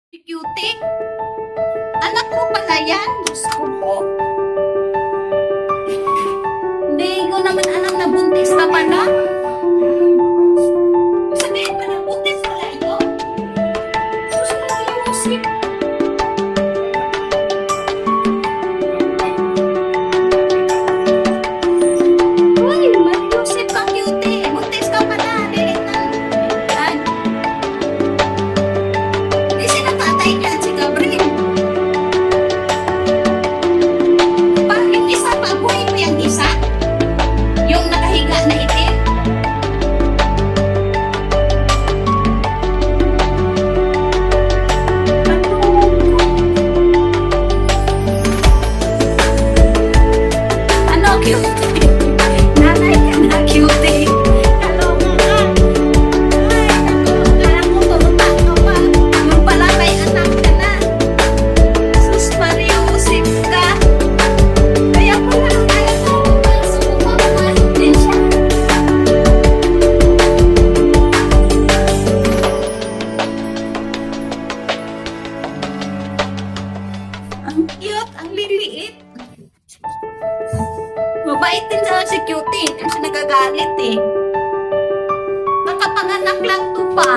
Si Cutie? Anak mo pala yan? Diyos ko po. Hindi ko naman alam na buntis ka pala. Sabihin pa na buntis pala ito? Sus, Yusip. Uy, Yusip ka, Cutie. Buntis ka pala. Dili na. Yan. Di sila tatay niyan, si Gabriel. Bakit isa pa? Buhay mo yung isa? Yung nakahiga na itim? Ano, Cutie? Nanay ka na, Cutie. Hello, mga. Ay, naku, akala ko tumutang ka pa. Yung pala may anak ka na. Sus, Mariusip ka. Kaya pala ang alam mo, sumapumasok din siya. Ang cute, ang liliit. Mabait din sa si Cutie. Hindi siya nagagalit eh. Nakapanganak lang to pa.